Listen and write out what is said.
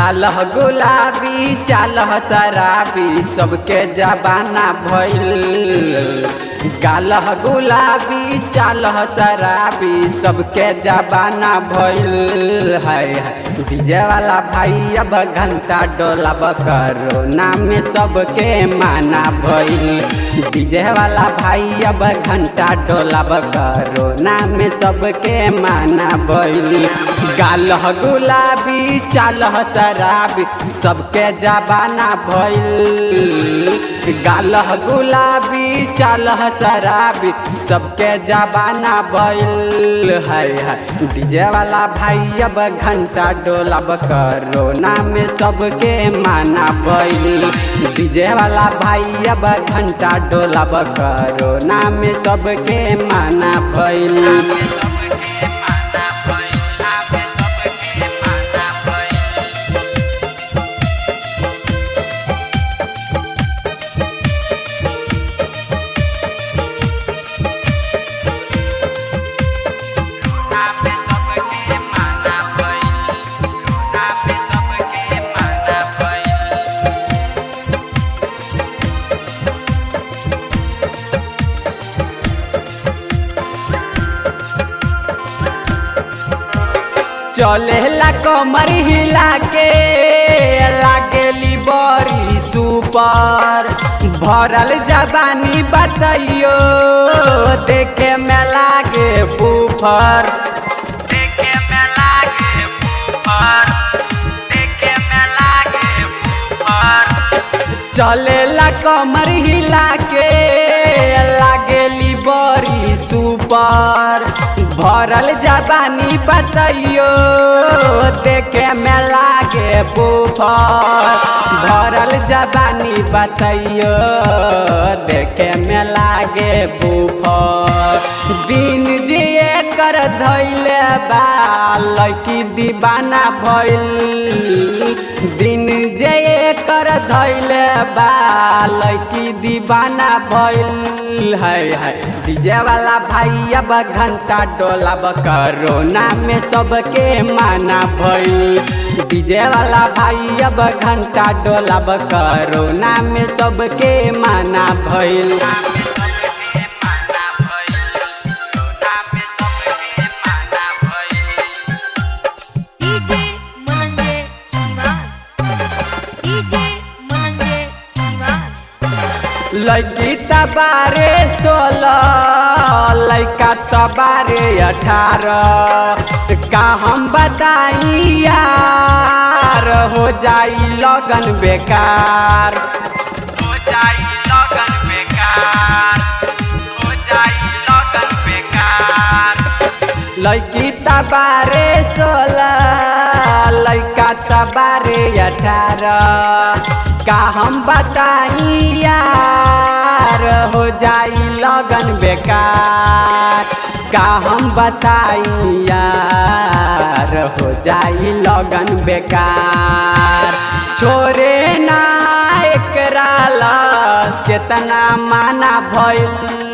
गाल गुलाबी चाल शराबी सबके जबाना भइल। गाल गुलाबी चाल शराबी सबके जबाना भइल है। डीजे वाला भाई अब घंटा डोलब कोरोना में सबके माना भइल। डीजे वाला भाई अब घंटा डोलब कोरोना में सबके माना भइल। गाल गुलाबी चाल शराबी सबके जबाना भइल। गाल गुलाबी चाल शराबी सबके जबाना भइल है। डीजे वाला भाई अब घंटा डोलब कोरोना में सबके माना भइल। डीजे वाला भाई अब घंटा डोलब कोरोना में सबके माना भइल। चलेला कमर हिला के लागेली बड़ी सुपर। भरल जबानी बतैयो देखे में लागे बुफर। देखे में लागे बुफर। देखे में लागे बुफर। चलेला कमर हिला के लागेली बड़ी सुपर। भरल जबानी बतैयो देखे में लागे बुफर। भरल जबानी बतैयो देखे में लागे बुफर। दिन जे कर धैले बा लड़की दीवाना भइल। दिन जे कर धैले बा लड़की दीवाना भइल है। डीजे वाला भाई अब घंटा डोलब कोरोना में सबके माना भइल। डीजे वाला भाई अब घंटा डोलब कोरोना में सबके माना भइल। लड़की तबारे 16 लड़का तबारे 18। का हम बताई यार हो जाई लगन बेकार। हो जाई लगन बेकार। हो जाई लगन बेकार। लड़की तबारे 16 लड़का तबारे 18। का हम बताई यार हो जाई लगन बेकार। का हम बताई यार हो जाई लगन बेकार। छोरे ना एकरा ला केतना माना भइल।